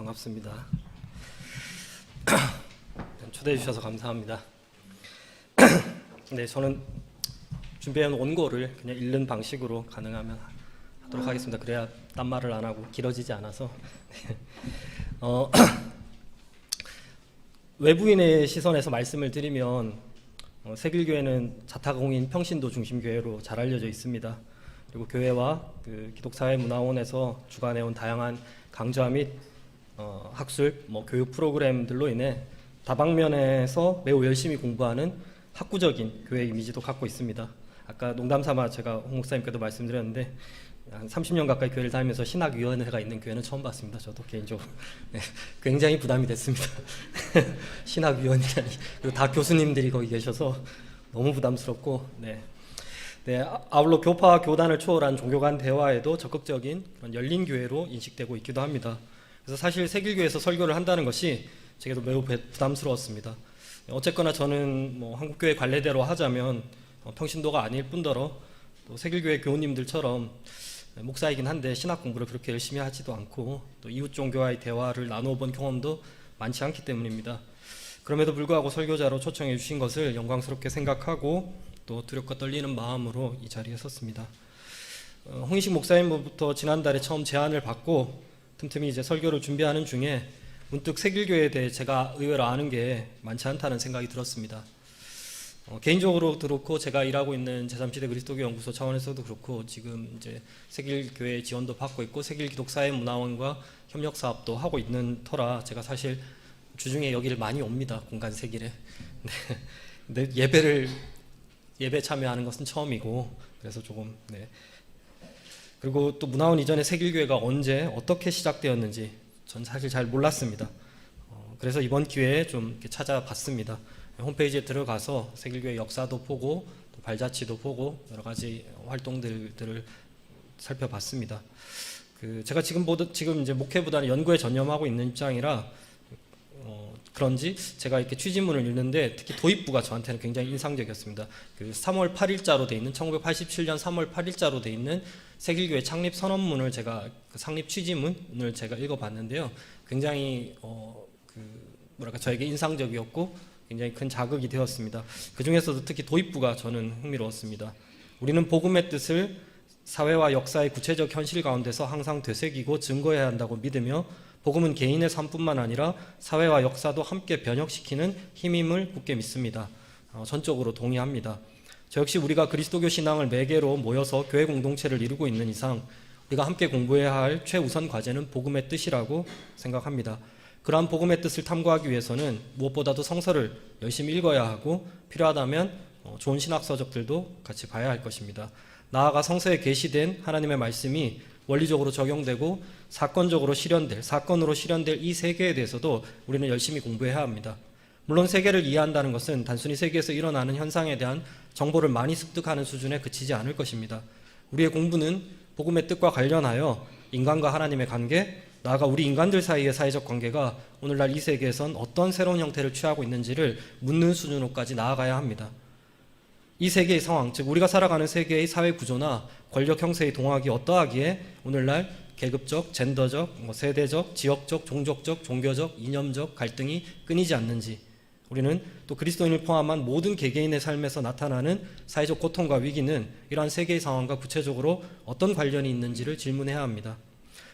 반갑습니다. 초대해 주셔서 감사합니다. 네, 저는 준비한 원고를 그냥 읽는 방식으로 가능하면 하도록 하겠습니다. 그래야 딴말을 안 하고 길어지지 않아서. 외부인의 시선에서 말씀을 드리면 세길교회는 자타공인 평신도 중심 교회로 잘 알려져 있습니다. 그리고 교회와 그 기독사회문화원에서 주관해온 다양한 강좌 및 학술, 교육 프로그램들로 인해 다방면에서 매우 열심히 공부하는 학구적인 교회 이미지도 갖고 있습니다. 아까 농담삼아 제가 홍 목사님께도 말씀드렸는데 한 30년 가까이 교회를 다니면서 신학위원회가 있는 교회는 처음 봤습니다. 저도 개인적으로 굉장히 부담이 됐습니다. 신학위원이라니. 그리고 다 교수님들이 거기 계셔서 너무 부담스럽고 아울러 교파와 교단을 초월한 종교 간 대화에도 적극적인 그런 열린 교회로 인식되고 있기도 합니다. 그래서 사실 세길교회에서 설교를 한다는 것이 제게도 매우 부담스러웠습니다. 어쨌거나 저는 한국교회 관례대로 하자면 평신도가 아닐 뿐더러 또 세길교회 교우님들처럼 목사이긴 한데 신학 공부를 그렇게 열심히 하지도 않고 또 이웃 종교와의 대화를 나누어 본 경험도 많지 않기 때문입니다. 그럼에도 불구하고 설교자로 초청해 주신 것을 영광스럽게 생각하고 또 두렵고 떨리는 마음으로 이 자리에 섰습니다. 홍인식 목사님부터 지난달에 처음 제안을 받고 틈틈이 이제 설교를 준비하는 중에 문득 세길교회에 대해 제가 의외로 아는 게 많지 않다는 생각이 들었습니다. 개인적으로도 그렇고 제가 일하고 있는 제3시대 그리스도교 연구소 차원에서도 그렇고 지금 이제 세길교회 지원도 받고 있고 세길기독사회문화원과 협력 사업도 하고 있는 터라 제가 사실 주중에 여기를 많이 옵니다. 공간 세길에. 근데 예배 참여하는 것은 처음이고 그래서 조금 그리고 또 문화원 이전에 세길교회가 언제 어떻게 시작되었는지 전 사실 잘 몰랐습니다. 그래서 이번 기회에 좀 이렇게 찾아봤습니다. 홈페이지에 들어가서 세길교회 역사도 보고 또 발자취도 보고 여러 가지 활동들을 살펴봤습니다. 제가 지금 이제 목회보다는 연구에 전념하고 있는 입장이라 그런지 제가 이렇게 취지문을 읽는데 특히 도입부가 저한테는 굉장히 인상적이었습니다. 3월 8일자로 돼 있는 1987년 3월 8일자로 돼 있는 세길교회 창립 선언문을 제가 창립 취지문을 제가 읽어봤는데요. 굉장히 저에게 인상적이었고 굉장히 큰 자극이 되었습니다. 그 중에서도 특히 도입부가 저는 흥미로웠습니다. 우리는 복음의 뜻을 사회와 역사의 구체적 현실 가운데서 항상 되새기고 증거해야 한다고 믿으며 복음은 개인의 삶뿐만 아니라 사회와 역사도 함께 변혁시키는 힘임을 굳게 믿습니다. 전적으로 동의합니다. 저 역시 우리가 그리스도교 신앙을 매개로 모여서 교회 공동체를 이루고 있는 이상 우리가 함께 공부해야 할 최우선 과제는 복음의 뜻이라고 생각합니다. 그러한 복음의 뜻을 탐구하기 위해서는 무엇보다도 성서를 열심히 읽어야 하고 필요하다면 좋은 신학 서적들도 같이 봐야 할 것입니다. 나아가 성서에 계시된 하나님의 말씀이 원리적으로 적용되고 사건으로 실현될 이 세계에 대해서도 우리는 열심히 공부해야 합니다. 물론 세계를 이해한다는 것은 단순히 세계에서 일어나는 현상에 대한 정보를 많이 습득하는 수준에 그치지 않을 것입니다. 우리의 공부는 복음의 뜻과 관련하여 인간과 하나님의 관계, 나아가 우리 인간들 사이의 사회적 관계가 오늘날 이 세계에선 어떤 새로운 형태를 취하고 있는지를 묻는 수준으로까지 나아가야 합니다. 이 세계의 상황, 즉 우리가 살아가는 세계의 사회 구조나 권력 형세의 동화가 어떠하기에 오늘날 계급적, 젠더적, 세대적, 지역적, 종족적, 종교적, 이념적 갈등이 끊이지 않는지, 우리는 또 그리스도인을 포함한 모든 개개인의 삶에서 나타나는 사회적 고통과 위기는 이러한 세계의 상황과 구체적으로 어떤 관련이 있는지를 질문해야 합니다.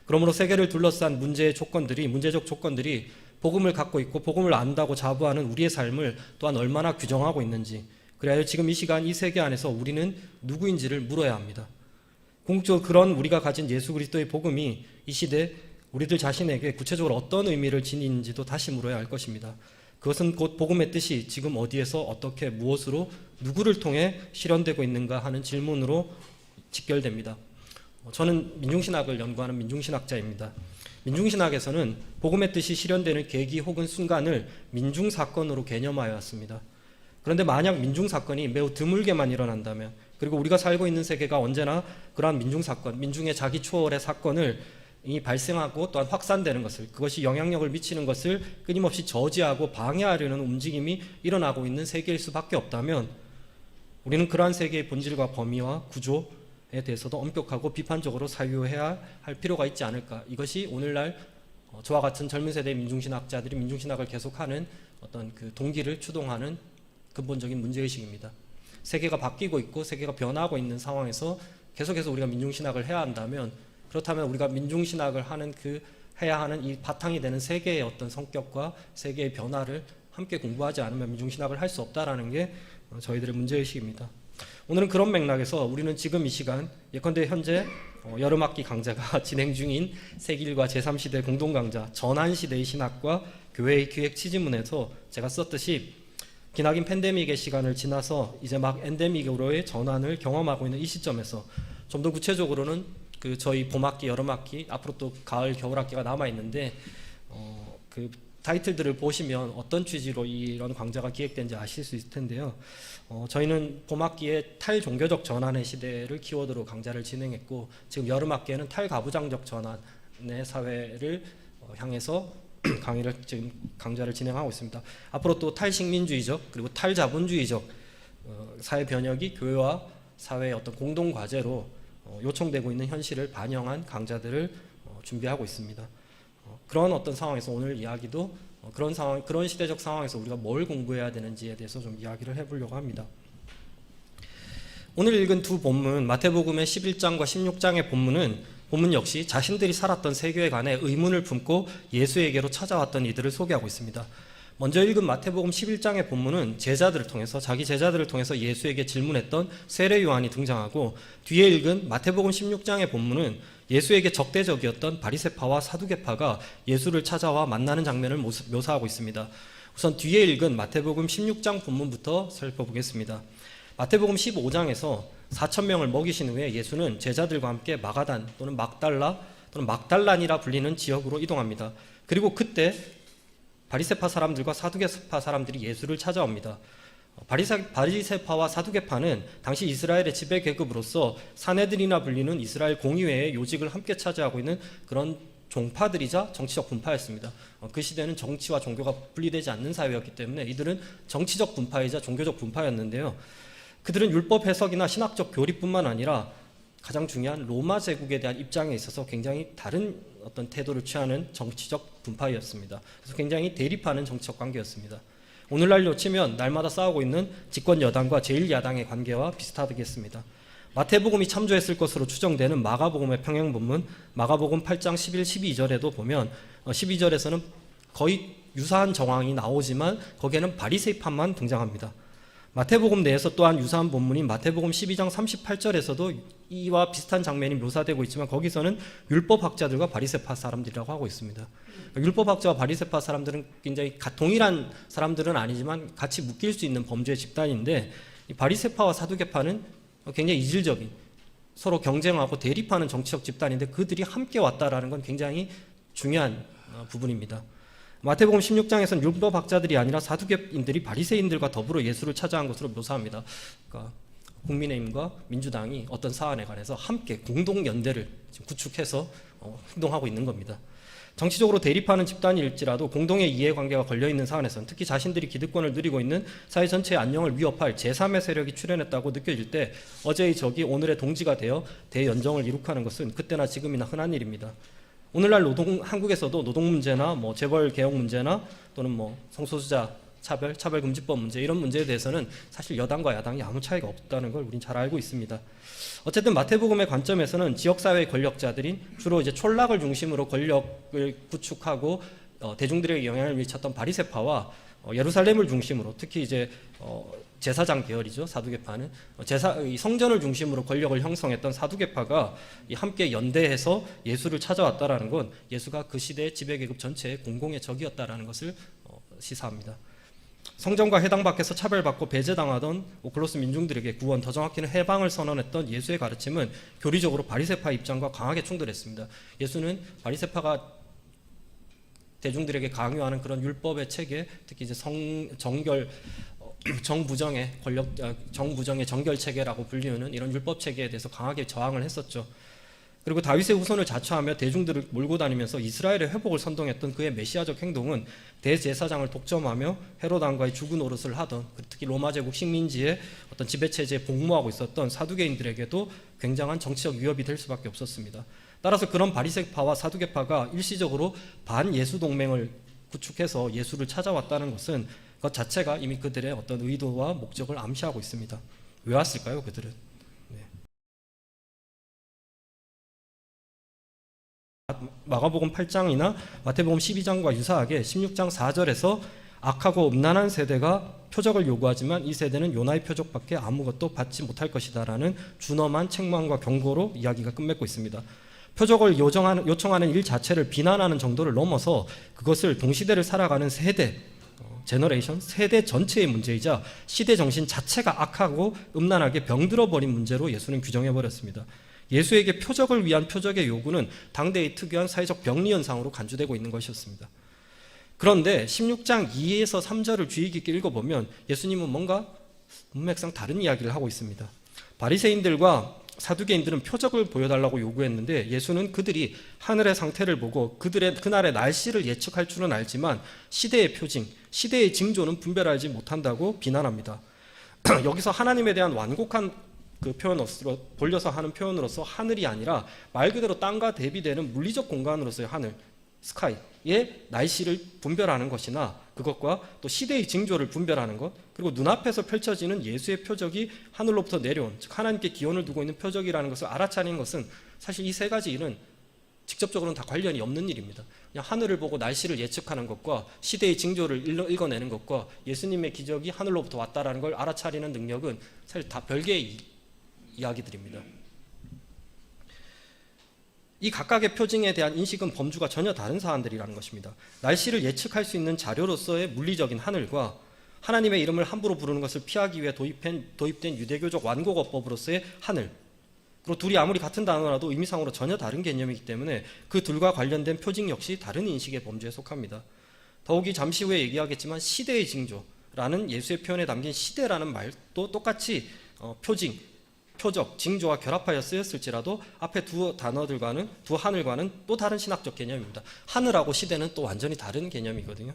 그러므로 세계를 둘러싼 문제적 조건들이 복음을 갖고 있고 복음을 안다고 자부하는 우리의 삶을 또한 얼마나 규정하고 있는지, 그래야 지금 이 시간 이 세계 안에서 우리는 누구인지를 물어야 합니다. 궁극적으로 그런 우리가 가진 예수 그리스도의 복음이 이 시대 우리들 자신에게 구체적으로 어떤 의미를 지니는지도 다시 물어야 할 것입니다. 그것은 곧 복음의 뜻이 지금 어디에서 어떻게 무엇으로 누구를 통해 실현되고 있는가 하는 질문으로 직결됩니다. 저는 민중신학을 연구하는 민중신학자입니다. 민중신학에서는 복음의 뜻이 실현되는 계기 혹은 순간을 민중사건으로 개념하여 왔습니다. 그런데 만약 민중사건이 매우 드물게만 일어난다면, 그리고 우리가 살고 있는 세계가 언제나 그러한 민중사건, 민중의 자기 초월의 사건을 발생하고 또한 확산되는 것을, 그것이 영향력을 미치는 것을 끊임없이 저지하고 방해하려는 움직임이 일어나고 있는 세계일 수밖에 없다면 우리는 그러한 세계의 본질과 범위와 구조에 대해서도 엄격하고 비판적으로 사유해야 할 필요가 있지 않을까. 이것이 오늘날 저와 같은 젊은 세대의 민중신학자들이 민중신학을 계속하는 어떤 그 동기를 추동하는 근본적인 문제의식입니다. 세계가 바뀌고 있고 세계가 변화하고 있는 상황에서 계속해서 우리가 민중신학을 해야 한다면, 그렇다면 우리가 민중신학을 하는 해야 하는 이 바탕이 되는 세계의 어떤 성격과 세계의 변화를 함께 공부하지 않으면 민중신학을 할 수 없다라는 게 저희들의 문제의식입니다. 오늘은 그런 맥락에서 우리는 지금 이 시간, 예컨대 현재 여름학기 강좌가 진행 중인 세길과 제3시대 공동강좌 전환시대의 신학과 교회의 기획 취지문에서 제가 썼듯이 기나긴 팬데믹의 시간을 지나서 이제 막 엔데믹으로의 전환을 경험하고 있는 이 시점에서 좀 더 구체적으로는 저희 봄학기, 여름학기, 앞으로 또 가을, 겨울학기가 남아있는데 그 타이틀들을 보시면 어떤 취지로 이런 강좌가 기획된지 아실 수 있을 텐데요. 저희는 봄학기에 탈종교적 전환의 시대를 키워드로 강좌를 진행했고, 지금 여름학기에는 탈가부장적 전환의 사회를 향해서 지금 강좌를 진행하고 있습니다. 앞으로 또 탈식민주의적 그리고 탈자본주의적 사회 변혁이 교회와 사회의 어떤 공동 과제로 요청되고 있는 현실을 반영한 강좌들을 준비하고 있습니다. 그런 어떤 상황에서 오늘 이야기도 그런 시대적 상황에서 우리가 뭘 공부해야 되는지에 대해서 좀 이야기를 해보려고 합니다. 오늘 읽은 두 본문, 마태복음의 11장과 16장의 본문 역시 자신들이 살았던 세계에 관해 의문을 품고 예수에게로 찾아왔던 이들을 소개하고 있습니다. 먼저 읽은 마태복음 11장의 본문은 자기 제자들을 통해서 예수에게 질문했던 세례 요한이 등장하고, 뒤에 읽은 마태복음 16장의 본문은 예수에게 적대적이었던 바리새파와 사두개파가 예수를 찾아와 만나는 장면을 묘사하고 있습니다. 우선 뒤에 읽은 마태복음 16장 본문부터 살펴보겠습니다. 마태복음 15장에서 4,000명을 먹이신 후에 예수는 제자들과 함께 마가단 또는 막달라 또는 막달란이라 불리는 지역으로 이동합니다. 그리고 그때 바리새파 사람들과 사두개파 사람들이 예수를 찾아옵니다. 바리새파와 사두개파는 당시 이스라엘의 지배 계급으로서 사내들이나 불리는 이스라엘 공의회의 요직을 함께 차지하고 있는 그런 종파들이자 정치적 분파였습니다. 그 시대는 정치와 종교가 분리되지 않는 사회였기 때문에 이들은 정치적 분파이자 종교적 분파였는데요. 그들은 율법 해석이나 신학적 교리뿐만 아니라 가장 중요한 로마 제국에 대한 입장에 있어서 굉장히 다른 어떤 태도를 취하는 정치적 분파였습니다. 그래서 굉장히 대립하는 정치적 관계였습니다. 오늘날로 치면 날마다 싸우고 있는 집권 여당과 제1야당의 관계와 비슷하겠습니다. 마태복음이 참조했을 것으로 추정되는 마가복음의 평행 본문 마가복음 8장 11, 12절에도 보면 12절에서는 거의 유사한 정황이 나오지만 거기에는 바리새파만 등장합니다. 마태복음 내에서 또한 유사한 본문인 마태복음 12장 38절에서도 이와 비슷한 장면이 묘사되고 있지만 거기서는 율법학자들과 바리새파 사람들이라고 하고 있습니다. 율법학자와 바리새파 사람들은 굉장히 동일한 사람들은 아니지만 같이 묶일 수 있는 범죄 집단인데, 이 바리새파와 사두개파는 굉장히 이질적인, 서로 경쟁하고 대립하는 정치적 집단인데 그들이 함께 왔다라는 건 굉장히 중요한 부분입니다. 마태복음 16장에서는 율법학자들이 아니라 사두개인들이 바리새인들과 더불어 예수를 찾아간 것으로 묘사합니다. 그러니까 국민의힘과 민주당이 어떤 사안에 관해서 함께 공동연대를 구축해서 행동하고 있는 겁니다. 정치적으로 대립하는 집단일지라도 공동의 이해관계가 걸려있는 사안에서는 특히 자신들이 기득권을 누리고 있는 사회 전체의 안녕을 위협할 제3의 세력이 출현했다고 느껴질 때 어제의 적이 오늘의 동지가 되어 대연정을 이룩하는 것은 그때나 지금이나 흔한 일입니다. 오늘날 한국에서도 노동 문제나 재벌 개혁 문제나 또는 성소수자 차별금지법 문제, 이런 문제에 대해서는 사실 여당과 야당이 아무 차이가 없다는 걸 우린 잘 알고 있습니다. 어쨌든 마태복음의 관점에서는 지역사회의 권력자들인 주로 이제 촌락을 중심으로 권력을 구축하고 대중들에게 영향을 미쳤던 바리새파와 예루살렘을 중심으로 특히 이제 제사장 계열이죠. 사두개파는 성전을 중심으로 권력을 형성했던 사두개파가 함께 연대해서 예수를 찾아왔다라는 건 예수가 그 시대의 지배계급 전체의 공공의 적이었다라는 것을 시사합니다. 성전과 회당 밖에서 차별받고 배제당하던 오클로스 민중들에게 구원, 더 정확히는 해방을 선언했던 예수의 가르침은 교리적으로 바리새파 입장과 강하게 충돌했습니다. 예수는 바리새파가 대중들에게 강요하는 그런 율법의 체계, 특히 이제 정부정의 정결 체계라고 불리우는 이런 율법 체계에 대해서 강하게 저항을 했었죠. 그리고 다윗의 후손을 자처하며 대중들을 몰고 다니면서 이스라엘의 회복을 선동했던 그의 메시아적 행동은 대제사장을 독점하며 헤롯 왕과의 주구 노릇을 하던, 특히 로마 제국 식민지의 어떤 지배 체제에 복무하고 있었던 사두개인들에게도 굉장한 정치적 위협이 될 수밖에 없었습니다. 따라서 그런 바리새파와 사두개파가 일시적으로 반예수 동맹을 구축해서 예수를 찾아왔다는 것은 그 자체가 이미 그들의 어떤 의도와 목적을 암시하고 있습니다. 왜 왔을까요, 그들은? 네. 마가복음 8장이나 마태복음 12장과 유사하게 16장 4절에서 악하고 음란한 세대가 표적을 요구하지만 이 세대는 요나의 표적밖에 아무것도 받지 못할 것이다 라는 준엄한 책망과 경고로 이야기가 끝맺고 있습니다. 표적을 요청하는 일 자체를 비난하는 정도를 넘어서 그것을 동시대를 살아가는 세대, 제너레이션, 세대 전체의 문제이자 시대 정신 자체가 악하고 음란하게 병들어버린 문제로 예수는 규정해버렸습니다. 예수에게 표적을 위한 표적의 요구는 당대의 특유한 사회적 병리 현상으로 간주되고 있는 것이었습니다. 그런데 16장 2에서 3절을 주의 깊게 읽어보면 예수님은 뭔가 문맥상 다른 이야기를 하고 있습니다. 바리새인들과 사두개인들은 표적을 보여달라고 요구했는데 예수는 그들이 하늘의 상태를 보고 그날의 날씨를 예측할 줄은 알지만 시대의 표징, 시대의 징조는 분별하지 못한다고 비난합니다. 여기서 하나님에 대한 완곡한 그 표현으로 돌려서 하는 표현으로서 하늘이 아니라 말 그대로 땅과 대비되는 물리적 공간으로서의 하늘, 스카이의 날씨를 분별하는 것이나 그것과 또 시대의 징조를 분별하는 것, 그리고 눈앞에서 펼쳐지는 예수의 표적이 하늘로부터 내려온, 즉 하나님께 기원을 두고 있는 표적이라는 것을 알아차리는 것은 사실 이 세 가지 일은 직접적으로는 다 관련이 없는 일입니다. 그냥 하늘을 보고 날씨를 예측하는 것과 시대의 징조를 읽어내는 것과 예수님의 기적이 하늘로부터 왔다라는 걸 알아차리는 능력은 사실 다 별개의 이야기들입니다. 이 각각의 표징에 대한 인식은 범주가 전혀 다른 사안들이라는 것입니다. 날씨를 예측할 수 있는 자료로서의 물리적인 하늘과 하나님의 이름을 함부로 부르는 것을 피하기 위해 도입된 유대교적 완곡어법으로서의 하늘, 그리고 둘이 아무리 같은 단어라도 의미상으로 전혀 다른 개념이기 때문에 그 둘과 관련된 표징 역시 다른 인식의 범주에 속합니다. 더욱이 잠시 후에 얘기하겠지만 시대의 징조라는 예수의 표현에 담긴 시대라는 말도 똑같이 표징, 표적, 징조와 결합하여 쓰였을지라도 앞에 두 단어들과는, 두 하늘과는 또 다른 신학적 개념입니다. 하늘하고 시대는 또 완전히 다른 개념이거든요.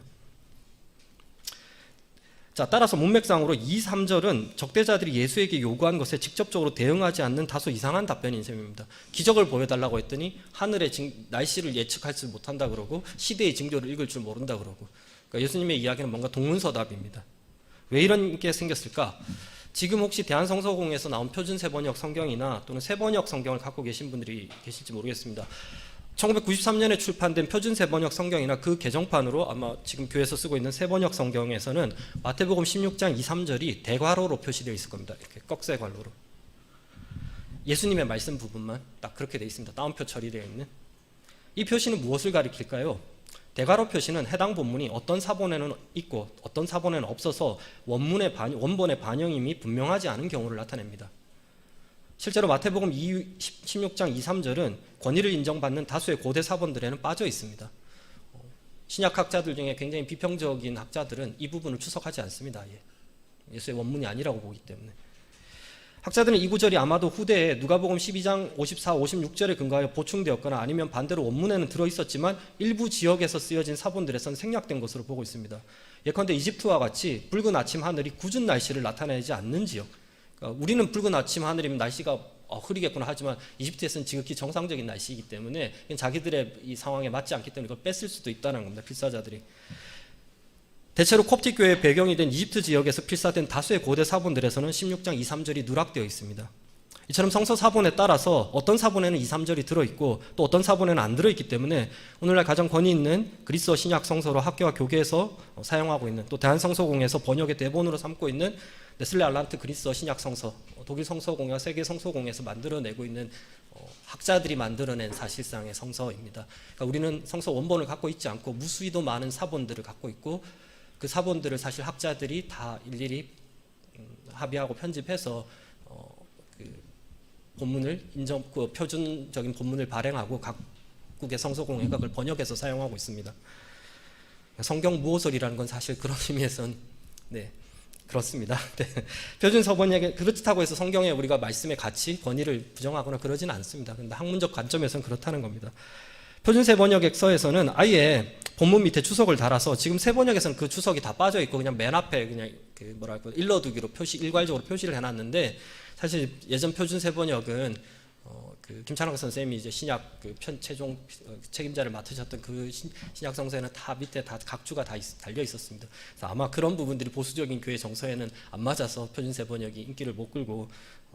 자, 따라서 문맥상으로 2, 3절은 적대자들이 예수에게 요구한 것에 직접적으로 대응하지 않는 다소 이상한 답변인 셈입니다. 기적을 보여달라고 했더니 하늘의 날씨를 예측할 줄 못한다 그러고 시대의 징조를 읽을 줄 모른다 그러고, 그러니까 예수님의 이야기는 뭔가 동문서답입니다. 왜 이런 게 생겼을까? 지금 혹시 대한성서공에서 나온 표준 세번역 성경이나 또는 세번역 성경을 갖고 계신 분들이 계실지 모르겠습니다. 1993년에 출판된 표준 세번역 성경이나 그 개정판으로 아마 지금 교회에서 쓰고 있는 세번역 성경에서는 마태복음 16장 2, 3절이 대괄호로 표시되어 있을 겁니다. 이렇게 꺽쇠괄호로. 예수님의 말씀 부분만 딱 그렇게 되어 있습니다. 따옴표 처리되어 있는. 이 표시는 무엇을 가리킬까요? 대괄호 표시는 해당 본문이 어떤 사본에는 있고 어떤 사본에는 없어서 원본의 반영임이 분명하지 않은 경우를 나타냅니다. 실제로 마태복음 16장 2, 3절은 권위를 인정받는 다수의 고대 사본들에는 빠져 있습니다. 신약학자들 중에 굉장히 비평적인 학자들은 이 부분을 추석하지 않습니다. 예수의 원문이 아니라고 보기 때문에. 학자들은 이 구절이 아마도 후대에 누가복음 12장 54, 56절에 근거하여 보충되었거나 아니면 반대로 원문에는 들어있었지만 일부 지역에서 쓰여진 사본들에선 생략된 것으로 보고 있습니다. 예컨대 이집트와 같이 붉은 아침 하늘이 굳은 날씨를 나타내지 않는 지역, 그러니까 우리는 붉은 아침 하늘이면 날씨가 흐리겠구나 하지만 이집트에서는 지극히 정상적인 날씨이기 때문에 자기들의 이 상황에 맞지 않기 때문에 이걸 뺐을 수도 있다는 겁니다. 필사자들이. 대체로 콥틱 교회의 배경이 된 이집트 지역에서 필사된 다수의 고대 사본들에서는 16장 2, 3절이 누락되어 있습니다. 이처럼 성서 사본에 따라서 어떤 사본에는 2, 3절이 들어있고 또 어떤 사본에는 안 들어있기 때문에 오늘날 가장 권위 있는 그리스어 신약 성서로 학교와 교계에서 사용하고 있는, 또 대한성서공에서 번역의 대본으로 삼고 있는 네슬레 알란트 그리스어 신약 성서, 독일 성서공회와 세계 성서공회에서 만들어내고 있는 학자들이 만들어낸 사실상의 성서입니다. 그러니까 우리는 성서 원본을 갖고 있지 않고 무수히도 많은 사본들을 갖고 있고 그 사본들을 사실 학자들이 다 일일이 합의하고 편집해서 그 본문을 그 표준적인 본문을 발행하고 각국의 성서공회가 그걸 번역해서 사용하고 있습니다. 성경 무호설이라는 건 사실 그런 의미에서는 그렇습니다. 표준 서번역에 그렇다고 해서 성경에 우리가 말씀의 가치, 권위를 부정하거나 그러지는 않습니다. 그런데 학문적 관점에서는 그렇다는 겁니다. 표준 세번역서에서는 아예 본문 밑에 추석을 달아서, 지금 세번역에서는 그 추석이 다 빠져 있고 그냥 맨 앞에 그냥 그 일러두기로 일괄적으로 표시를 해놨는데, 사실 예전 표준 세번역은 김찬학 선생님이 이제 신약 최종 책임자를 맡으셨던 그 신약 성서에는 다 밑에 다 각주가 다 달려 있었습니다. 그래서 아마 그런 부분들이 보수적인 교회 정서에는 안 맞아서 표준세 번역이 인기를 못 끌고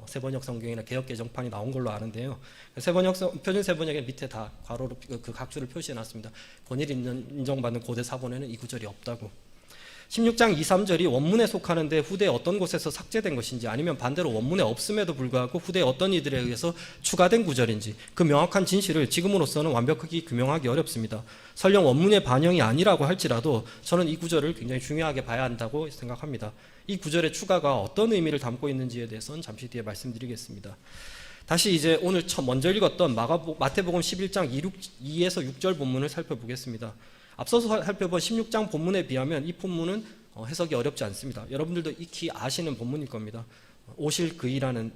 세번역 성경이나 개역 개정판이 나온 걸로 아는데요. 표준세 번역에 밑에 다 괄호로 그 각주를 표시해 놨습니다. 권위를 인정받는 고대 사본에는 이 구절이 없다고. 16장 2, 3절이 원문에 속하는데 후대에 어떤 곳에서 삭제된 것인지, 아니면 반대로 원문에 없음에도 불구하고 후대에 어떤 이들에 의해서 추가된 구절인지, 그 명확한 진실을 지금으로서는 완벽하게 규명하기 어렵습니다. 설령 원문의 반영이 아니라고 할지라도 저는 이 구절을 굉장히 중요하게 봐야 한다고 생각합니다. 이 구절의 추가가 어떤 의미를 담고 있는지에 대해서는 잠시 뒤에 말씀드리겠습니다. 다시 이제 오늘 먼저 읽었던 마태복음 11장 2에서 6절 본문을 살펴보겠습니다. 앞서서 살펴본 16장 본문에 비하면 이 본문은 해석이 어렵지 않습니다. 여러분들도 익히 아시는 본문일 겁니다. 오실 그이라는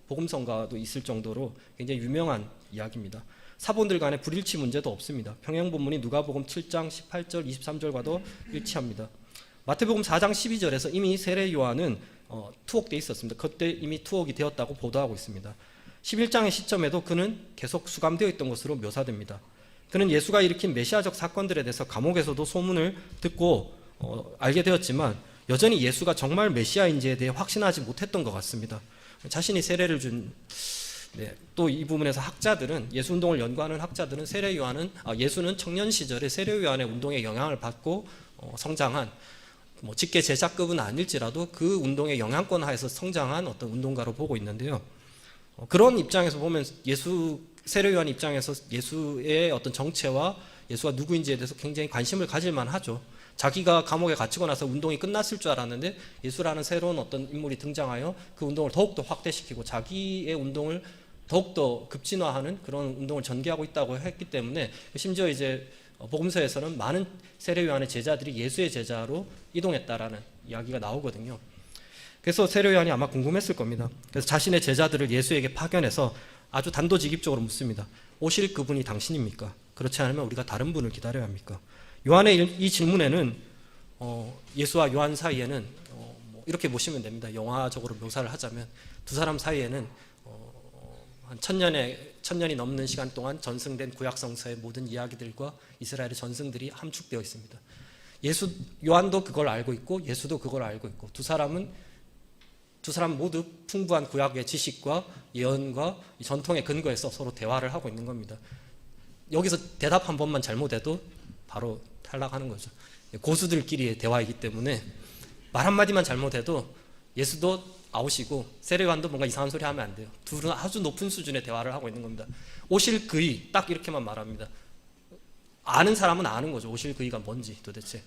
복음성가도 있을 정도로 굉장히 유명한 이야기입니다. 사본들 간에 불일치 문제도 없습니다. 평행 본문이 누가복음 7장 18절 23절과도 일치합니다. 마태복음 4장 12절에서 이미 세례 요한은 투옥되어 있었습니다. 그때 이미 투옥이 되었다고 보도하고 있습니다. 11장의 시점에도 그는 계속 수감되어 있던 것으로 묘사됩니다. 그는 예수가 일으킨 메시아적 사건들에 대해서 감옥에서도 소문을 듣고 알게 되었지만 여전히 예수가 정말 메시아인지에 대해 확신하지 못했던 것 같습니다. 자신이 세례를 준 또 이 부분에서 학자들은, 예수 운동을 연구하는 학자들은 예수는 청년 시절에 세례 요한의 운동에 영향을 받고 성장한, 직계 제자급은 아닐지라도 그 운동의 영향권 하에서 성장한 어떤 운동가로 보고 있는데요. 그런 입장에서 보면 세례 요한 입장에서 예수의 어떤 정체와 예수가 누구인지에 대해서 굉장히 관심을 가질 만하죠. 자기가 감옥에 갇히고 나서 운동이 끝났을 줄 알았는데 예수라는 새로운 어떤 인물이 등장하여 그 운동을 더욱더 확대시키고 자기의 운동을 더욱더 급진화하는 그런 운동을 전개하고 있다고 했기 때문에, 심지어 이제 복음서에서는 많은 세례 요한의 제자들이 예수의 제자로 이동했다라는 이야기가 나오거든요. 그래서 세례 요한이 아마 궁금했을 겁니다. 그래서 자신의 제자들을 예수에게 파견해서 아주 단도직입적으로 묻습니다. 오실 그분이 당신입니까? 그렇지 않으면 우리가 다른 분을 기다려야 합니까? 요한의 이 질문에는 예수와 요한 사이에는 이렇게 보시면 됩니다. 영화적으로 묘사를 하자면 두 사람 사이에는 한 1000년이 넘는 시간 동안 전승된 구약성서의 모든 이야기들과 이스라엘의 전승들이 함축되어 있습니다. 요한도 그걸 알고 있고 예수도 그걸 알고 있고 두 사람 모두 풍부한 구약의 지식과 예언과 전통의 근거에서 서로 대화를 하고 있는 겁니다. 여기서 대답 한 번만 잘못해도 바로 탈락하는 거죠. 고수들끼리의 대화이기 때문에 말 한마디만 잘못해도 예수도 아웃이고 세례 요한도 뭔가 이상한 소리 하면 안 돼요. 둘은 아주 높은 수준의 대화를 하고 있는 겁니다. 오실 그이, 딱 이렇게만 말합니다. 아는 사람은 아는 거죠. 오실 그이가 뭔지 도대체.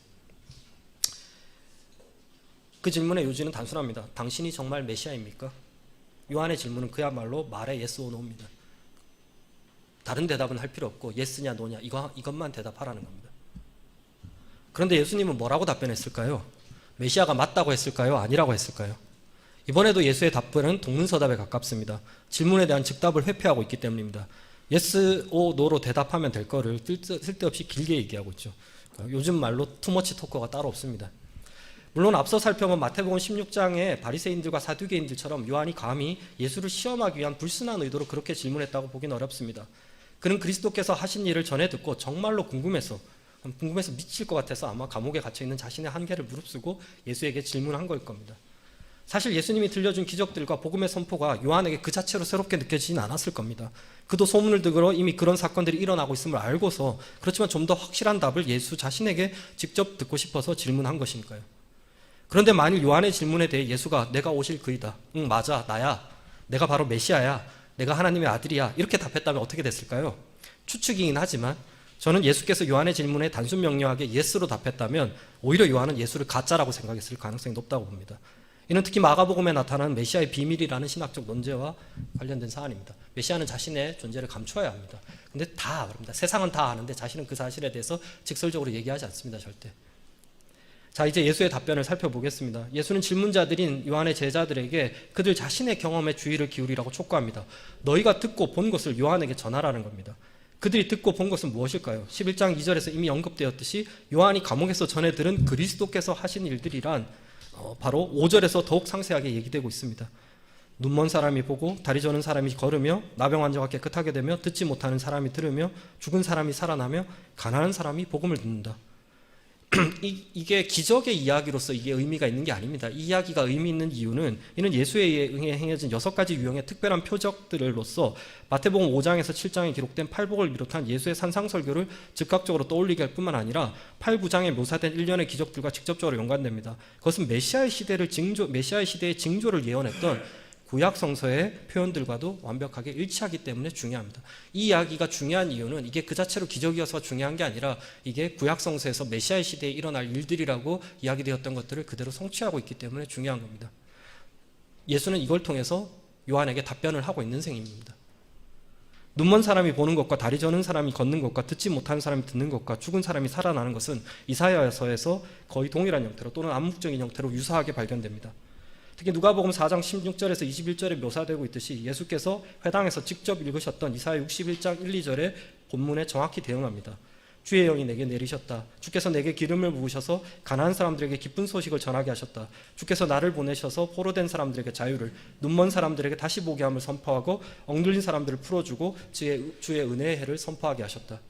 그 질문의 요지는 단순합니다. 당신이 정말 메시아입니까? 요한의 질문은 그야말로 말의 yes or no입니다. 다른 대답은 할 필요 없고 yes냐 no냐 이것만 대답하라는 겁니다. 그런데 예수님은 뭐라고 답변했을까요? 메시아가 맞다고 했을까요? 아니라고 했을까요? 이번에도 예수의 답변은 동문서답에 가깝습니다. 질문에 대한 즉답을 회피하고 있기 때문입니다. yes or no로 대답하면 될 거를 쓸데없이 길게 얘기하고 있죠. 요즘 말로 투머치 토커가 따로 없습니다. 물론 앞서 살펴본 마태복음 16장의 바리새인들과 사두개인들처럼 요한이 감히 예수를 시험하기 위한 불순한 의도로 그렇게 질문했다고 보기는 어렵습니다. 그는 그리스도께서 하신 일을 전해 듣고 정말로 궁금해서 미칠 것 같아서 아마 감옥에 갇혀있는 자신의 한계를 무릅쓰고 예수에게 질문한 걸 겁니다. 사실 예수님이 들려준 기적들과 복음의 선포가 요한에게 그 자체로 새롭게 느껴지진 않았을 겁니다. 그도 소문을 듣고 이미 그런 사건들이 일어나고 있음을 알고서, 그렇지만 좀 더 확실한 답을 예수 자신에게 직접 듣고 싶어서 질문한 것이니까요. 그런데 만일 요한의 질문에 대해 예수가 내가 오실 그이다, 응 맞아 나야, 내가 바로 메시아야, 내가 하나님의 아들이야, 이렇게 답했다면 어떻게 됐을까요? 추측이긴 하지만 저는 예수께서 요한의 질문에 단순 명료하게 예스로 답했다면 오히려 요한은 예수를 가짜라고 생각했을 가능성이 높다고 봅니다. 이는 특히 마가복음에 나타나는 메시아의 비밀이라는 신학적 논제와 관련된 사안입니다. 메시아는 자신의 존재를 감춰야 합니다. 근데 다 그럽니다. 세상은 다 아는데 자신은 그 사실에 대해서 직설적으로 얘기하지 않습니다. 절대. 자, 이제 예수의 답변을 살펴보겠습니다. 예수는 질문자들인 요한의 제자들에게 그들 자신의 경험에 주의를 기울이라고 촉구합니다. 너희가 듣고 본 것을 요한에게 전하라는 겁니다. 그들이 듣고 본 것은 무엇일까요? 11장 2절에서 이미 언급되었듯이 요한이 감옥에서 전해 들은 그리스도께서 하신 일들이란 바로 5절에서 더욱 상세하게 얘기되고 있습니다. 눈먼 사람이 보고 다리 저는 사람이 걸으며 나병 환자가 깨끗하게 되며 듣지 못하는 사람이 들으며 죽은 사람이 살아나며 가난한 사람이 복음을 듣는다. 이게 기적의 이야기로서 이게 의미가 있는 게 아닙니다. 이 이야기가 의미 있는 이유는 이는 예수에 의해 행해진 6가지 유형의 특별한 표적들로서 마태복음 5장에서 7장에 기록된 팔복을 비롯한 예수의 산상설교를 즉각적으로 떠올리게 할 뿐만 아니라 8, 9장에 묘사된 일련의 기적들과 직접적으로 연관됩니다. 그것은 메시아의 시대의 징조를 예언했던 구약 성서의 표현들과도 완벽하게 일치하기 때문에 중요합니다. 이 이야기가 중요한 이유는 이게 그 자체로 기적이어서 중요한 게 아니라 이게 구약 성서에서 메시아의 시대에 일어날 일들이라고 이야기되었던 것들을 그대로 성취하고 있기 때문에 중요한 겁니다. 예수는 이걸 통해서 요한에게 답변을 하고 있는 셈입니다. 눈먼 사람이 보는 것과 다리 저는 사람이 걷는 것과 듣지 못하는 사람이 듣는 것과 죽은 사람이 살아나는 것은 이사야서에서 거의 동일한 형태로 또는 암묵적인 형태로 유사하게 발견됩니다. 특히 누가복음 4장 16절에서 21절에 묘사되고 있듯이 예수께서 회당에서 직접 읽으셨던 이사야 61장 1, 2절의 본문에 정확히 대응합니다. 주의 영이 내게 내리셨다. 주께서 내게 기름을 부으셔서 가난한 사람들에게 기쁜 소식을 전하게 하셨다. 주께서 나를 보내셔서 포로된 사람들에게 자유를, 눈먼 사람들에게 다시 보게 함을 선포하고 엉들린 사람들을 풀어주고 주의 은혜의 해를 선포하게 하셨다.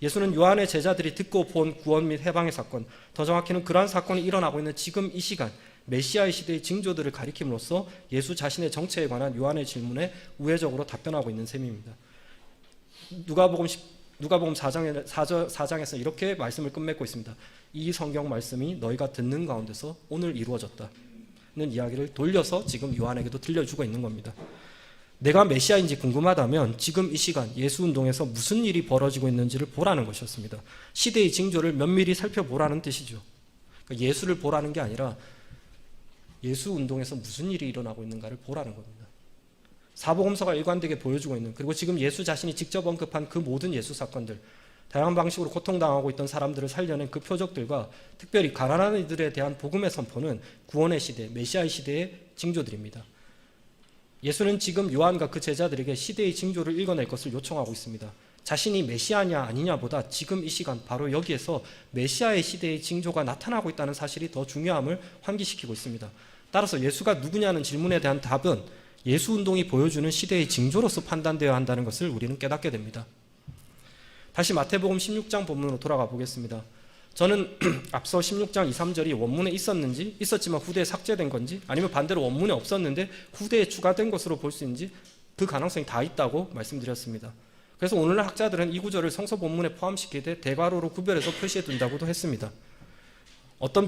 예수는 요한의 제자들이 듣고 본 구원 및 해방의 사건, 더 정확히는 그러한 사건이 일어나고 있는 지금 이 시간, 메시아의 시대의 징조들을 가리킴으로써 예수 자신의 정체에 관한 요한의 질문에 우회적으로 답변하고 있는 셈입니다. 누가복음 4장에서 이렇게 말씀을 끝맺고 있습니다. 이 성경 말씀이 너희가 듣는 가운데서 오늘 이루어졌다는 이야기를 돌려서 지금 요한에게도 들려주고 있는 겁니다. 내가 메시아인지 궁금하다면 지금 이 시간 예수 운동에서 무슨 일이 벌어지고 있는지를 보라는 것이었습니다. 시대의 징조를 면밀히 살펴보라는 뜻이죠. 그러니까 예수를 보라는 게 아니라 예수 운동에서 무슨 일이 일어나고 있는가를 보라는 겁니다. 사복음서가 일관되게 보여주고 있는, 그리고 지금 예수 자신이 직접 언급한 그 모든 예수 사건들, 다양한 방식으로 고통당하고 있던 사람들을 살려낸 그 표적들과 특별히 가난한 이들에 대한 복음의 선포는 구원의 시대, 메시아의 시대의 징조들입니다. 예수는 지금 요한과 그 제자들에게 시대의 징조를 읽어낼 것을 요청하고 있습니다. 자신이 메시아냐 아니냐보다 지금 이 시간 바로 여기에서 메시아의 시대의 징조가 나타나고 있다는 사실이 더 중요함을 환기시키고 있습니다. 따라서 예수가 누구냐는 질문에 대한 답은 예수 운동이 보여주는 시대의 징조로서 판단되어야 한다는 것을 우리는 깨닫게 됩니다. 다시 마태복음 16장 본문으로 돌아가 보겠습니다. 저는 앞서 16장 2, 3절이 원문에 있었는지, 있었지만 후대에 삭제된 건지, 아니면 반대로 원문에 없었는데 후대에 추가된 것으로 볼 수 있는지 그 가능성이 다 있다고 말씀드렸습니다. 그래서 오늘날 학자들은 이 구절을 성서 본문에 포함시키되 대괄호로 구별해서 표시해 둔다고도 했습니다. 어떤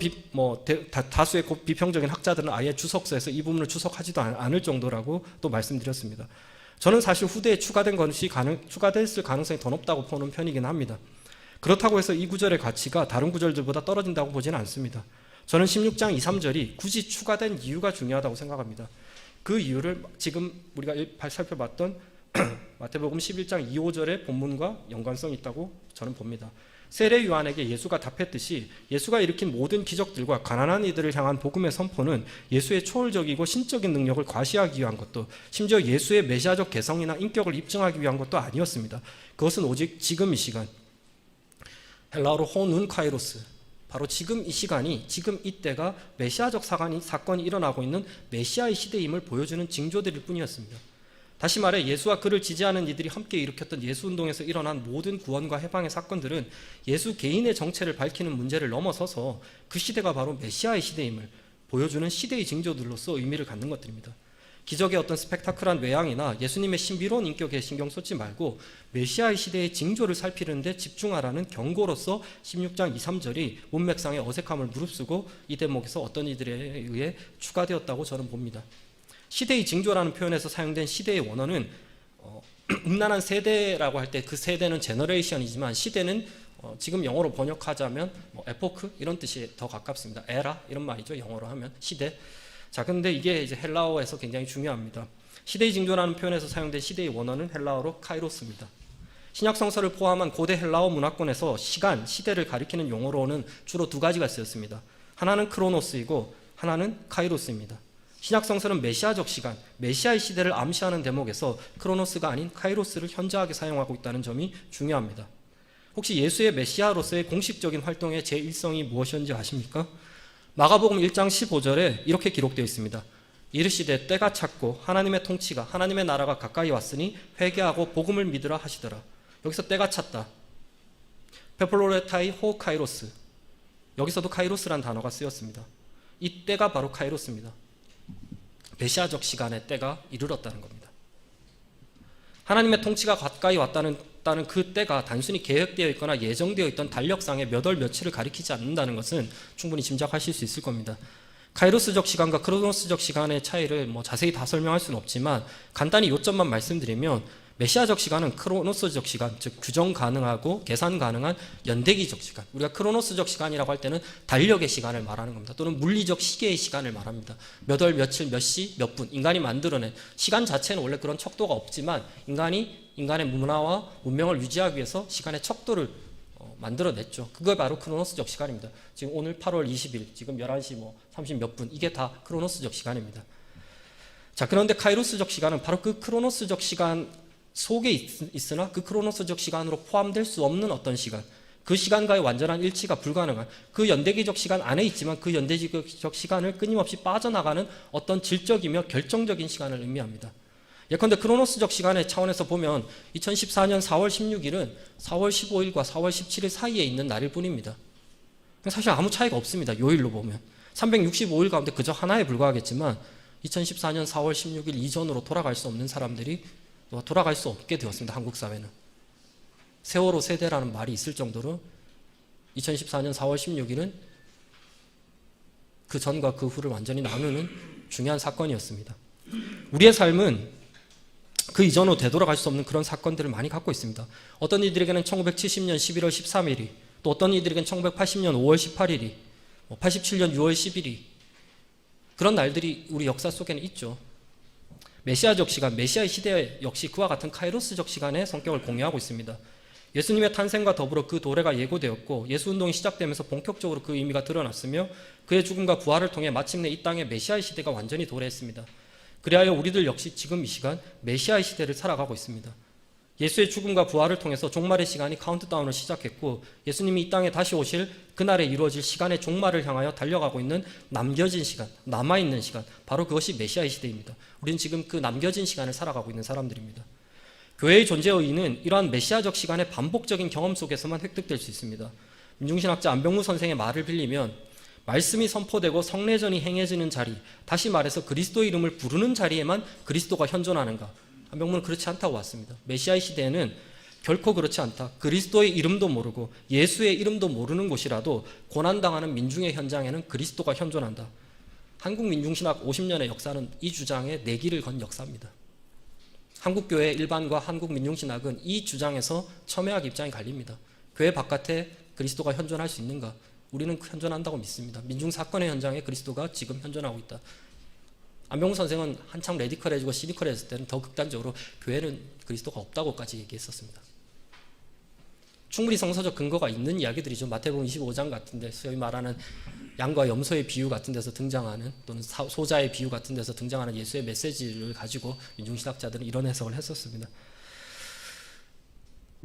다수의 비평적인 학자들은 아예 주석서에서 이 부분을 주석하지도 않을 정도라고 또 말씀드렸습니다. 저는 사실 후대에 추가됐을 가능성이 더 높다고 보는 편이긴 합니다. 그렇다고 해서 이 구절의 가치가 다른 구절들보다 떨어진다고 보지는 않습니다. 저는 16장 2, 3절이 굳이 추가된 이유가 중요하다고 생각합니다. 그 이유를 지금 우리가 살펴봤던 마태복음 11장 2, 5절의 본문과 연관성이 있다고 저는 봅니다. 세례 요한에게 예수가 답했듯이 예수가 일으킨 모든 기적들과 가난한 이들을 향한 복음의 선포는 예수의 초월적이고 신적인 능력을 과시하기 위한 것도, 심지어 예수의 메시아적 개성이나 인격을 입증하기 위한 것도 아니었습니다. 그것은 오직 지금 이 시간, 헬라어로 호눈 카이로스, 바로 지금 이 시간이, 지금 이때가 메시아적 사건이 일어나고 있는 메시아의 시대임을 보여주는 징조들일 뿐이었습니다. 다시 말해 예수와 그를 지지하는 이들이 함께 일으켰던 예수운동에서 일어난 모든 구원과 해방의 사건들은 예수 개인의 정체를 밝히는 문제를 넘어서서 그 시대가 바로 메시아의 시대임을 보여주는 시대의 징조들로서 의미를 갖는 것들입니다. 기적의 어떤 스펙타클한 외양이나 예수님의 신비로운 인격에 신경 쏟지 말고 메시아의 시대의 징조를 살피는 데 집중하라는 경고로서 16장 2, 3절이 문맥상의 어색함을 무릅쓰고 이 대목에서 어떤 이들에 의해 추가되었다고 저는 봅니다. 시대의 징조라는 표현에서 사용된 시대의 원어는 음란한 세대라고 할 때 그 세대는 제너레이션이지만 시대는 지금 영어로 번역하자면 에포크 이런 뜻이 더 가깝습니다. 에라 이런 말이죠. 영어로 하면 시대. 자, 근데 이게 이제 헬라어에서 굉장히 중요합니다. 시대의 징조라는 표현에서 사용된 시대의 원어는 헬라어로 카이로스입니다. 신약 성서를 포함한 고대 헬라어 문화권에서 시간, 시대를 가리키는 용어로는 주로 두 가지가 쓰였습니다. 하나는 크로노스이고 하나는 카이로스입니다. 신약 성서는 메시아적 시간, 메시아의 시대를 암시하는 대목에서 크로노스가 아닌 카이로스를 현저하게 사용하고 있다는 점이 중요합니다. 혹시 예수의 메시아로서의 공식적인 활동의 제1성이 무엇이었는지 아십니까? 마가복음 1장 15절에 이렇게 기록되어 있습니다. 이르시되 때가 찼고 하나님의 통치가 하나님의 나라가 가까이 왔으니 회개하고 복음을 믿으라 하시더라. 여기서 때가 찼다. 페플로레타이 호 카이로스. 여기서도 카이로스란 단어가 쓰였습니다. 이 때가 바로 카이로스입니다. 메시아적 시간의 때가 이르렀다는 겁니다. 하나님의 통치가 가까이 왔다는 그 때가 단순히 계획되어 있거나 예정되어 있던 달력상의 몇 월 며칠을 가리키지 않는다는 것은 충분히 짐작하실 수 있을 겁니다. 카이로스적 시간과 크로노스적 시간의 차이를 자세히 다 설명할 수는 없지만 간단히 요점만 말씀드리면 메시아적 시간은 크로노스적 시간, 즉 규정 가능하고 계산 가능한 연대기적 시간. 우리가 크로노스적 시간이라고 할 때는 달력의 시간을 말하는 겁니다. 또는 물리적 시계의 시간을 말합니다. 몇 월, 며칠, 몇 시, 몇 분. 인간이 만들어낸 시간 자체는 원래 그런 척도가 없지만 인간의 문화와 문명을 유지하기 위해서 시간의 척도를 만들어냈죠. 그게 바로 크로노스적 시간입니다. 지금 오늘 8월 20일, 지금 11시 30 몇 분, 이게 다 크로노스적 시간입니다. 자, 그런데 카이로스적 시간은 바로 그 크로노스적 시간 속에 있으나 그 크로노스적 시간으로 포함될 수 없는 어떤 시간, 그 시간과의 완전한 일치가 불가능한 그 연대기적 시간 안에 있지만 그 연대기적 시간을 끊임없이 빠져나가는 어떤 질적이며 결정적인 시간을 의미합니다. 예컨대 크로노스적 시간의 차원에서 보면 2014년 4월 16일은 4월 15일과 4월 17일 사이에 있는 날일 뿐입니다. 사실 아무 차이가 없습니다. 요일로 보면 365일 가운데 그저 하나에 불과하겠지만 2014년 4월 16일 이전으로 돌아갈 수 없는 사람들이 돌아갈 수 없게 되었습니다. 한국 사회는. 세월호 세대라는 말이 있을 정도로 2014년 4월 16일은 그 전과 그 후를 완전히 나누는 중요한 사건이었습니다. 우리의 삶은 그 이전으로 되돌아갈 수 없는 그런 사건들을 많이 갖고 있습니다. 어떤 이들에게는 1970년 11월 13일이, 또 어떤 이들에게는 1980년 5월 18일이, 87년 6월 10일이, 그런 날들이 우리 역사 속에는 있죠. 메시아적 시간, 메시아의 시대 역시 그와 같은 카이로스적 시간의 성격을 공유하고 있습니다. 예수님의 탄생과 더불어 그 도래가 예고되었고 예수운동이 시작되면서 본격적으로 그 의미가 드러났으며 그의 죽음과 부활을 통해 마침내 이 땅의 메시아의 시대가 완전히 도래했습니다. 그리하여 우리들 역시 지금 이 시간 메시아의 시대를 살아가고 있습니다. 예수의 죽음과 부활을 통해서 종말의 시간이 카운트다운을 시작했고 예수님이 이 땅에 다시 오실 그날에 이루어질 시간의 종말을 향하여 달려가고 있는 남겨진 시간, 남아있는 시간, 바로 그것이 메시아의 시대입니다. 우리는 지금 그 남겨진 시간을 살아가고 있는 사람들입니다. 교회의 존재의 의의는 이러한 메시아적 시간의 반복적인 경험 속에서만 획득될 수 있습니다. 민중신학자 안병무 선생의 말을 빌리면 말씀이 선포되고 성례전이 행해지는 자리, 다시 말해서 그리스도의 이름을 부르는 자리에만 그리스도가 현존하는가? 안병무는 그렇지 않다고 봤습니다. 메시아의 시대에는 결코 그렇지 않다. 그리스도의 이름도 모르고 예수의 이름도 모르는 곳이라도 고난당하는 민중의 현장에는 그리스도가 현존한다. 한국 민중신학 50년의 역사는 이 주장에 내기를 건 역사입니다. 한국교회 일반과 한국 민중신학은 이 주장에서 첨예하게 입장이 갈립니다. 교회 바깥에 그리스도가 현존할 수 있는가? 우리는 현존한다고 믿습니다. 민중사건의 현장에 그리스도가 지금 현존하고 있다. 안병무 선생은 한참 레디컬해지고 시니컬해졌을 때는 더 극단적으로 교회는 그리스도가 없다고까지 얘기했었습니다. 충분히 성서적 근거가 있는 이야기들이죠. 마태복음 25장 같은 데 소위 말하는 양과 염소의 비유 같은 데서 등장하는, 또는 소자의 비유 같은 데서 등장하는 예수의 메시지를 가지고 민중신학자들은 이런 해석을 했었습니다.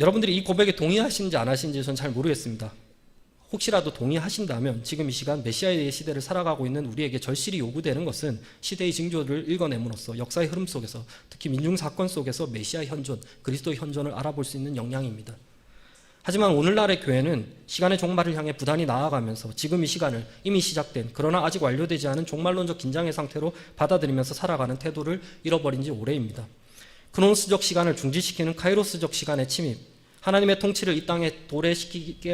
여러분들이 이 고백에 동의하시는지 안 하시는지 저는 잘 모르겠습니다. 혹시라도 동의하신다면 지금 이 시간 메시아의 시대를 살아가고 있는 우리에게 절실히 요구되는 것은 시대의 징조를 읽어냄으로써 역사의 흐름 속에서, 특히 민중사건 속에서 메시아의 현존, 그리스도의 현존을 알아볼 수 있는 역량입니다. 하지만 오늘날의 교회는 시간의 종말을 향해 부단히 나아가면서 지금 이 시간을 이미 시작된, 그러나 아직 완료되지 않은 종말론적 긴장의 상태로 받아들이면서 살아가는 태도를 잃어버린 지 오래입니다. 크로노스적 시간을 중지시키는 카이로스적 시간의 침입, 하나님의 통치를 이 땅에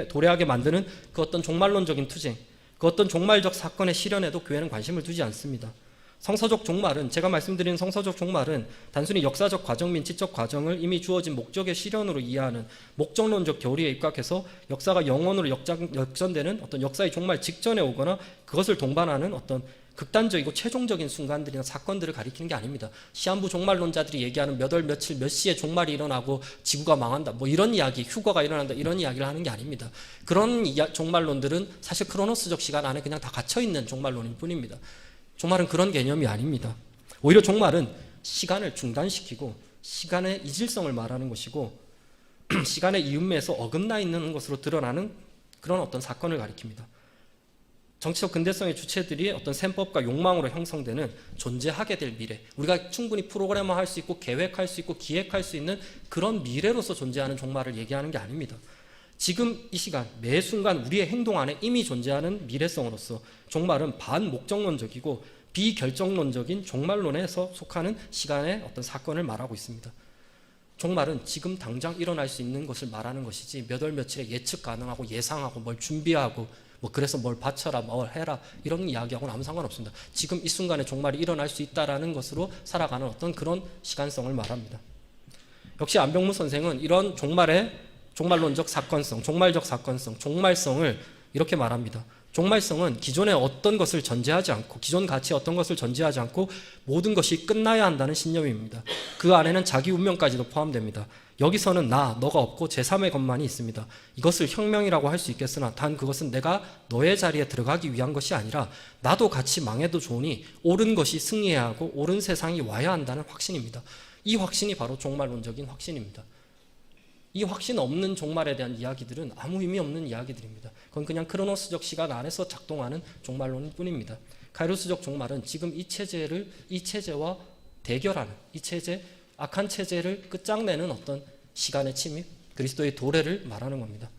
도래하게 만드는 그 어떤 종말론적인 투쟁, 그 어떤 종말적 사건의 실현에도 교회는 관심을 두지 않습니다. 성서적 종말은, 제가 말씀드린 성서적 종말은 단순히 역사적 과정 및 지적 과정을 이미 주어진 목적의 실현으로 이해하는 목적론적 교리에 입각해서 역사가 영원으로 역전되는 어떤 역사의 종말 직전에 오거나 그것을 동반하는 어떤 극단적이고 최종적인 순간들이나 사건들을 가리키는 게 아닙니다. 시한부 종말론자들이 얘기하는 몇 월 며칠 몇 시에 종말이 일어나고 지구가 망한다, 이런 이야기, 휴거가 일어난다, 이런 이야기를 하는 게 아닙니다. 그런 종말론들은 사실 크로노스적 시간 안에 그냥 다 갇혀있는 종말론일 뿐입니다. 종말은 그런 개념이 아닙니다. 오히려 종말은 시간을 중단시키고 시간의 이질성을 말하는 것이고 시간의 이음매에서 어긋나 있는 것으로 드러나는 그런 어떤 사건을 가리킵니다. 정치적 근대성의 주체들이 어떤 셈법과 욕망으로 형성되는 존재하게 될 미래, 우리가 충분히 프로그래머할 수 있고 계획할 수 있고 기획할 수 있는 그런 미래로서 존재하는 종말을 얘기하는 게 아닙니다. 지금 이 시간 매 순간 우리의 행동 안에 이미 존재하는 미래성으로서 종말은 반목적론적이고 비결정론적인 종말론에서 속하는 시간의 어떤 사건을 말하고 있습니다. 종말은 지금 당장 일어날 수 있는 것을 말하는 것이지 몇 월 며칠에 예측 가능하고 예상하고 뭘 준비하고 그래서 뭘 바쳐라 뭘 해라 이런 이야기하고는 아무 상관없습니다. 지금 이 순간에 종말이 일어날 수 있다라는 것으로 살아가는 어떤 그런 시간성을 말합니다. 역시 안병무 선생은 이런 종말론적 사건성, 종말적 사건성, 종말성을 이렇게 말합니다. 종말성은 기존의 어떤 것을 전제하지 않고 기존 가치의 어떤 것을 전제하지 않고 모든 것이 끝나야 한다는 신념입니다. 그 안에는 자기 운명까지도 포함됩니다. 여기서는 너가 없고 제3의 것만이 있습니다. 이것을 혁명이라고 할 수 있겠으나 단 그것은 내가 너의 자리에 들어가기 위한 것이 아니라 나도 같이 망해도 좋으니 옳은 것이 승리해야 하고 옳은 세상이 와야 한다는 확신입니다. 이 확신이 바로 종말론적인 확신입니다. 이 확신 없는 종말에 대한 이야기들은 아무 의미 없는 이야기들입니다. 그건 그냥 크로노스적 시간 안에서 작동하는 종말론일 뿐입니다. 카이로스적 종말은 지금 이 체제와 대결하는 이 체제, 악한 체제를 끝장내는 어떤 시간의 침입, 그리스도의 도래를 말하는 겁니다.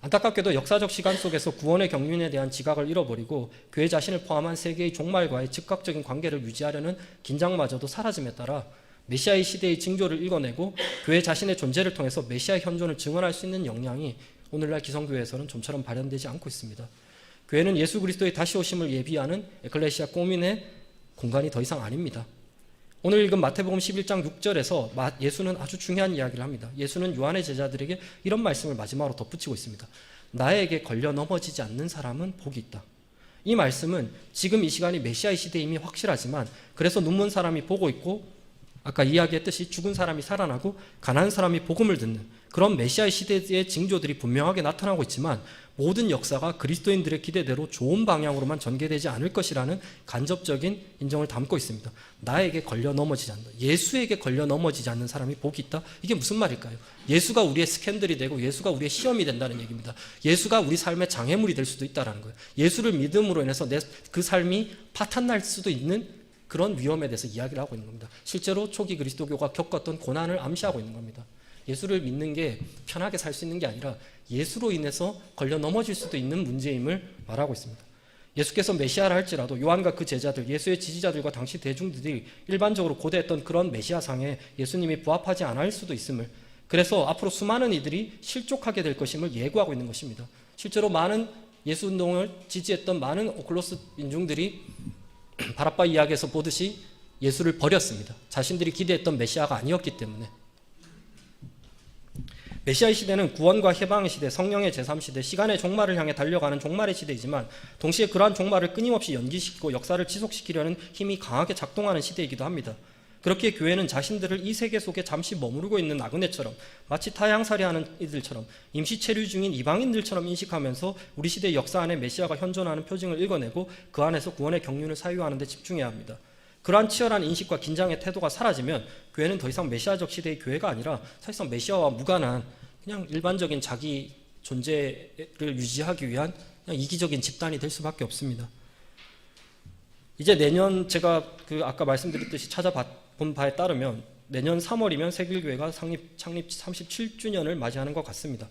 안타깝게도 역사적 시간 속에서 구원의 경륜에 대한 지각을 잃어버리고 교회 자신을 포함한 세계의 종말과의 즉각적인 관계를 유지하려는 긴장마저도 사라짐에 따라 메시아의 시대의 징조를 읽어내고 교회 자신의 존재를 통해서 메시아의 현존을 증언할 수 있는 역량이 오늘날 기성교회에서는 좀처럼 발현되지 않고 있습니다. 교회는 예수 그리스도의 다시 오심을 예비하는 에클레시아 꼬민의 공간이 더 이상 아닙니다. 오늘 읽은 마태복음 11장 6절에서 예수는 아주 중요한 이야기를 합니다. 예수는 요한의 제자들에게 이런 말씀을 마지막으로 덧붙이고 있습니다. 나에게 걸려 넘어지지 않는 사람은 복이 있다. 이 말씀은 지금 이 시간이 메시아의 시대임이 확실하지만 그래서 눈먼 사람이 보고 있고 아까 이야기했듯이 죽은 사람이 살아나고 가난한 사람이 복음을 듣는 그런 메시아의 시대의 징조들이 분명하게 나타나고 있지만 모든 역사가 그리스도인들의 기대대로 좋은 방향으로만 전개되지 않을 것이라는 간접적인 인정을 담고 있습니다. 나에게 걸려 넘어지지 않는다. 예수에게 걸려 넘어지지 않는 사람이 복이 있다? 이게 무슨 말일까요? 예수가 우리의 스캔들이 되고 예수가 우리의 시험이 된다는 얘기입니다. 예수가 우리 삶의 장애물이 될 수도 있다는 거예요. 예수를 믿음으로 인해서 그 삶이 파탄날 수도 있는 그런 위험에 대해서 이야기를 하고 있는 겁니다. 실제로 초기 그리스도교가 겪었던 고난을 암시하고 있는 겁니다. 예수를 믿는 게 편하게 살 수 있는 게 아니라 예수로 인해서 걸려 넘어질 수도 있는 문제임을 말하고 있습니다. 예수께서 메시아라 할지라도 요한과 그 제자들, 예수의 지지자들과 당시 대중들이 일반적으로 고대했던 그런 메시아상에 예수님이 부합하지 않을 수도 있음을, 그래서 앞으로 수많은 이들이 실족하게 될 것임을 예고하고 있는 것입니다. 실제로 많은 예수 운동을 지지했던 많은 오클로스 민중들이 바라빠 이야기에서 보듯이 예수를 버렸습니다. 자신들이 기대했던 메시아가 아니었기 때문에. 메시아의 시대는 구원과 해방의 시대, 성령의 제3시대, 시간의 종말을 향해 달려가는 종말의 시대이지만 동시에 그러한 종말을 끊임없이 연기시키고 역사를 지속시키려는 힘이 강하게 작동하는 시대이기도 합니다. 그렇게 교회는 자신들을 이 세계 속에 잠시 머무르고 있는 나그네처럼, 마치 타향살이하는 이들처럼, 임시 체류 중인 이방인들처럼 인식하면서 우리 시대의 역사 안에 메시아가 현존하는 표징을 읽어내고 그 안에서 구원의 경륜을 사유하는 데 집중해야 합니다. 그러한 치열한 인식과 긴장의 태도가 사라지면 교회는 더 이상 메시아적 시대의 교회가 아니라 사실상 메시아와 무관한 그냥 일반적인 자기 존재를 유지하기 위한 그냥 이기적인 집단이 될 수밖에 없습니다. 이제 내년 제가 아까 말씀드렸듯이 찾아본 바에 따르면 내년 3월이면 세길교회가 창립 37주년을 맞이하는 것 같습니다.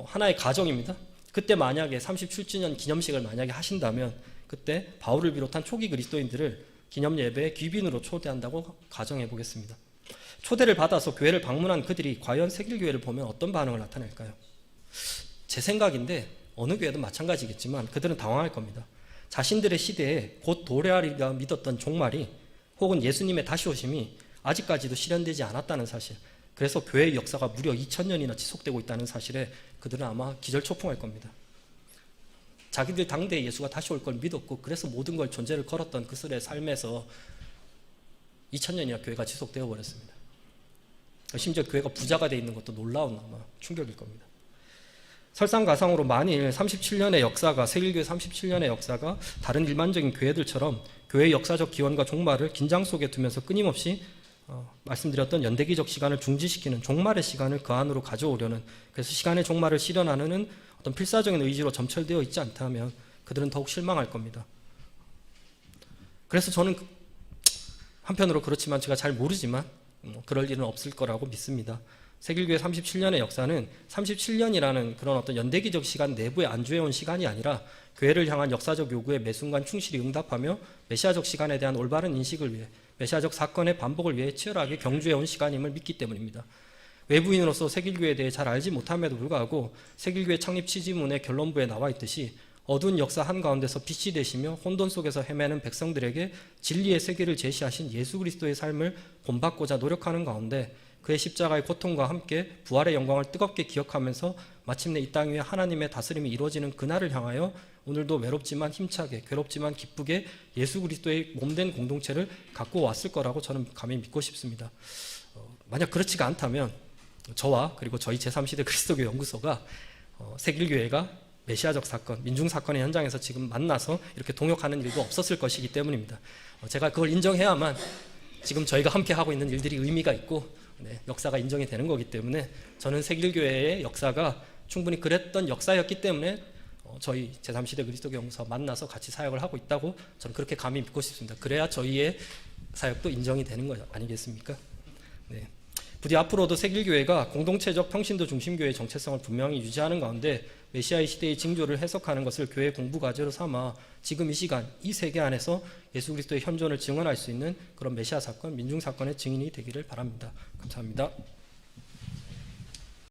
하나의 가정입니다. 그때 만약에 37주년 기념식을 만약에 하신다면 그때 바울을 비롯한 초기 그리스도인들을 기념 예배에 귀빈으로 초대한다고 가정해 보겠습니다. 초대를 받아서 교회를 방문한 그들이 과연 세길교회를 보면 어떤 반응을 나타낼까요? 제 생각인데 어느 교회든 마찬가지겠지만 그들은 당황할 겁니다. 자신들의 시대에 곧 도래하리라 믿었던 종말이 혹은 예수님의 다시 오심이 아직까지도 실현되지 않았다는 사실, 그래서 교회의 역사가 무려 2000년이나 지속되고 있다는 사실에 그들은 아마 기절초풍할 겁니다. 자기들 당대에 예수가 다시 올 걸 믿었고 그래서 모든 걸 존재를 걸었던 그들의 삶에서 2000년이나 교회가 지속되어 버렸습니다. 심지어 교회가 부자가 되어 있는 것도 놀라운 아마 충격일 겁니다. 설상가상으로 만일 37년의 역사가, 세길교회 37년의 역사가 다른 일반적인 교회들처럼 교회의 역사적 기원과 종말을 긴장 속에 두면서 끊임없이 말씀드렸던 연대기적 시간을 중지시키는 종말의 시간을 그 안으로 가져오려는, 그래서 시간의 종말을 실현하는 어떤 필사적인 의지로 점철되어 있지 않다면 그들은 더욱 실망할 겁니다. 그래서 저는 한편으로 그렇지만 제가 잘 모르지만 그럴 일은 없을 거라고 믿습니다. 세길교회 37년의 역사는 37년이라는 그런 어떤 연대기적 시간 내부에 안주해온 시간이 아니라 교회를 향한 역사적 요구에 매 순간 충실히 응답하며 메시아적 시간에 대한 올바른 인식을 위해 메시아적 사건의 반복을 위해 치열하게 경주해온 시간임을 믿기 때문입니다. 외부인으로서 세길교회에 대해 잘 알지 못함에도 불구하고 세길교회 창립 취지문의 결론부에 나와 있듯이 어두운 역사 한가운데서 빛이 되시며 혼돈 속에서 헤매는 백성들에게 진리의 세계를 제시하신 예수 그리스도의 삶을 본받고자 노력하는 가운데 그의 십자가의 고통과 함께 부활의 영광을 뜨겁게 기억하면서 마침내 이 땅 위에 하나님의 다스림이 이루어지는 그날을 향하여 오늘도 외롭지만 힘차게, 괴롭지만 기쁘게 예수 그리스도의 몸된 공동체를 갖고 왔을 거라고 저는 감히 믿고 싶습니다. 만약 그렇지가 않다면 저와 그리고 저희 제3시대 그리스도교 연구소가 세길교회가 메시아적 사건, 민중사건의 현장에서 지금 만나서 이렇게 동역하는 일도 없었을 것이기 때문입니다. 제가 그걸 인정해야만 지금 저희가 함께 하고 있는 일들이 의미가 있고 역사가 인정이 되는 거기 때문에 저는 세길교회의 역사가 충분히 그랬던 역사였기 때문에 저희 제3시대 그리스도교 연구소와 만나서 같이 사역을 하고 있다고 저는 그렇게 감히 믿고 싶습니다. 그래야 저희의 사역도 인정이 되는 거 아니겠습니까? 네. 부디 앞으로도 세길교회가 공동체적 평신도 중심교회의 정체성을 분명히 유지하는 가운데 메시아의 시대의 징조를 해석하는 것을 교회 공부 과제로 삼아 지금 이 시간, 이 세계 안에서 예수 그리스도의 현존을 증언할 수 있는 그런 메시아 사건, 민중 사건의 증인이 되기를 바랍니다. 감사합니다.